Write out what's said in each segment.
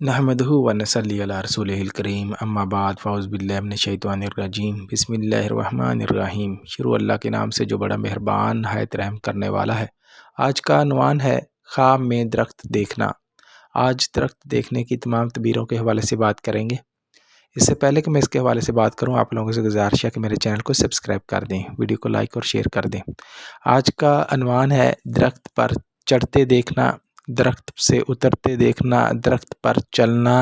نحمدہ و نصلی علی رسولہ الکریم اما بعد فاعوذ باللہ من الشیطان الرجیم بسم اللہ الرحمن الرحیم۔ شروع اللہ کے نام سے جو بڑا مہربان نہایت رحم کرنے والا ہے۔ آج کا عنوان ہے خواب میں درخت دیکھنا۔ آج درخت دیکھنے کی تمام تعبیروں کے حوالے سے بات کریں گے۔ اس سے پہلے کہ میں اس کے حوالے سے بات کروں، آپ لوگوں سے گزارش ہے کہ میرے چینل کو سبسکرائب کر دیں، ویڈیو کو لائک اور شیئر کر دیں۔ آج کا عنوان ہے درخت پر چڑھتے دیکھنا، درخت سے اترتے دیکھنا، درخت پر چلنا،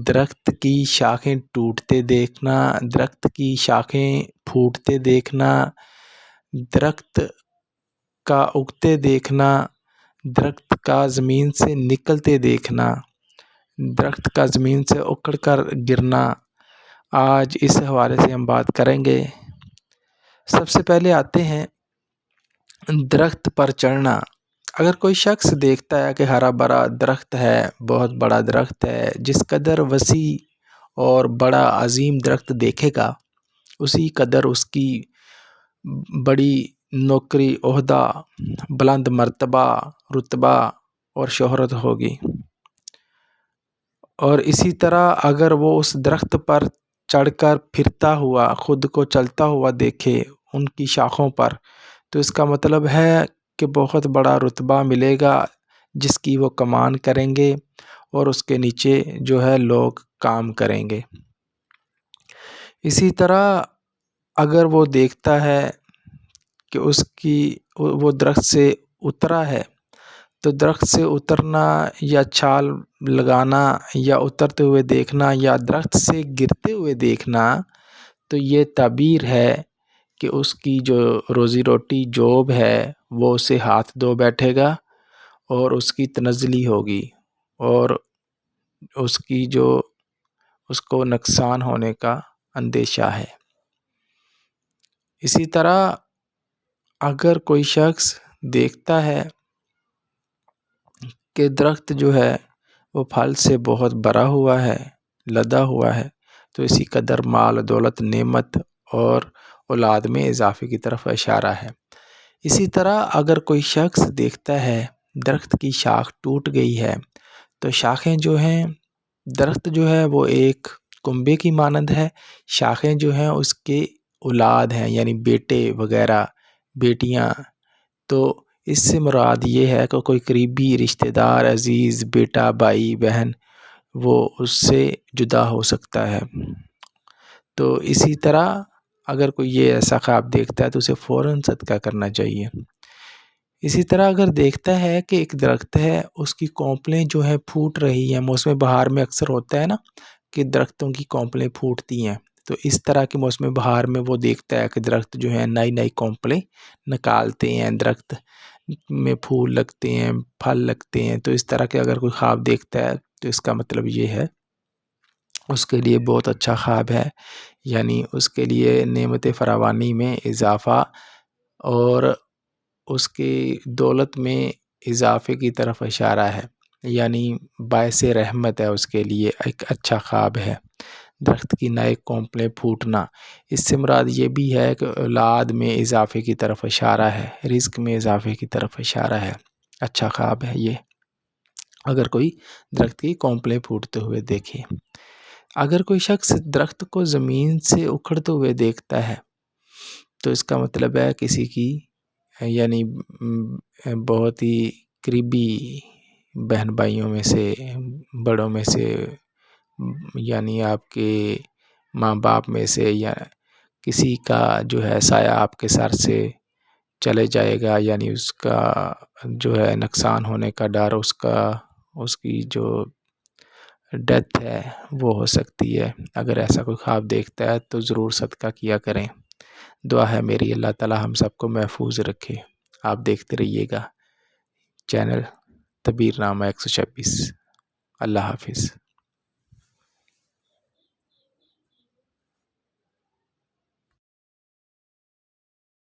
درخت کی شاخیں ٹوٹتے دیکھنا، درخت کی شاخیں پھوٹتے دیکھنا، درخت کا اگتے دیکھنا، درخت کا زمین سے نکلتے دیکھنا، درخت کا زمین سے اکھڑ کر گرنا۔ آج اس حوالے سے ہم بات کریں گے۔ سب سے پہلے آتے ہیں درخت پر چڑھنا۔ اگر کوئی شخص دیکھتا ہے کہ ہرا بھرا درخت ہے، بہت بڑا درخت ہے، جس قدر وسیع اور بڑا عظیم درخت دیکھے گا، اسی قدر اس کی بڑی نوکری، عہدہ، بلند مرتبہ، رتبہ اور شہرت ہوگی۔ اور اسی طرح اگر وہ اس درخت پر چڑھ کر پھرتا ہوا، خود کو چلتا ہوا دیکھے ان کی شاخوں پر، تو اس کا مطلب ہے کہ بہت بڑا رتبہ ملے گا جس کی وہ کمان کریں گے اور اس کے نیچے جو ہے لوگ کام کریں گے۔ اسی طرح اگر وہ دیکھتا ہے کہ وہ درخت سے اترا ہے، تو درخت سے اترنا یا چھال لگانا یا اترتے ہوئے دیکھنا یا درخت سے گرتے ہوئے دیکھنا، تو یہ تعبیر ہے کہ اس کی جو روزی روٹی جاب ہے وہ اسے ہاتھ دھو بیٹھے گا اور اس کی تنزلی ہوگی اور اس کو نقصان ہونے کا اندیشہ ہے۔ اسی طرح اگر کوئی شخص دیکھتا ہے کہ درخت جو ہے وہ پھل سے بہت بھرا ہوا ہے، لدا ہوا ہے، تو اسی قدر مال، دولت، نعمت اور اولاد میں اضافے کی طرف اشارہ ہے۔ اسی طرح اگر کوئی شخص دیکھتا ہے درخت کی شاخ ٹوٹ گئی ہے، تو شاخیں جو ہیں، درخت جو ہے وہ ایک کنبے کی مانند ہے، شاخیں جو ہیں اس کے اولاد ہیں، یعنی بیٹے وغیرہ، بیٹیاں۔ تو اس سے مراد یہ ہے کہ کوئی قریبی رشتہ دار، عزیز، بیٹا، بھائی، بہن، وہ اس سے جدا ہو سکتا ہے۔ تو اسی طرح اگر کوئی یہ ایسا خواب دیکھتا ہے تو اسے فوراً صدقہ کرنا چاہیے۔ اسی طرح اگر دیکھتا ہے کہ ایک درخت ہے، اس کی کونپلیں جو ہیں پھوٹ رہی ہیں، موسم بہار میں اکثر ہوتا ہے نا کہ درختوں کی کونپلیں پھوٹتی ہیں، تو اس طرح کے موسم بہار میں وہ دیکھتا ہے کہ درخت جو ہیں نئی نئی کونپلیں نکالتے ہیں، درخت میں پھول لگتے ہیں، پھل لگتے ہیں۔ تو اس طرح کے اگر کوئی خواب دیکھتا ہے تو اس کا مطلب یہ ہے اس کے لیے بہت اچھا خواب ہے، یعنی اس کے لیے نعمت فراوانی میں اضافہ اور اس کی دولت میں اضافے کی طرف اشارہ ہے، یعنی باعث رحمت ہے اس کے لیے، ایک اچھا خواب ہے۔ درخت کی نئے کونپلیں پھوٹنا، اس سے مراد یہ بھی ہے کہ اولاد میں اضافے کی طرف اشارہ ہے، رزق میں اضافے کی طرف اشارہ ہے۔ اچھا خواب ہے یہ اگر کوئی درخت کی کونپلیں پھوٹتے ہوئے دیکھے۔ اگر کوئی شخص درخت کو زمین سے اکھڑتے ہوئے دیکھتا ہے تو اس کا مطلب ہے کسی کی، یعنی بہت ہی قریبی بہن بھائیوں میں سے، بڑوں میں سے، یعنی آپ کے ماں باپ میں سے، یا کسی کا جو ہے سایہ آپ کے سر سے چلے جائے گا، یعنی اس کا جو ہے نقصان ہونے کا ڈر، اس کی جو ڈیتھ ہے وہ ہو سکتی ہے۔ اگر ایسا کوئی خواب دیکھتا ہے تو ضرور صدقہ کیا کریں۔ دعا ہے میری اللہ تعالی ہم سب کو محفوظ رکھے۔ آپ دیکھتے رہیے گا چینل تعبیر نامہ 126۔ اللہ حافظ۔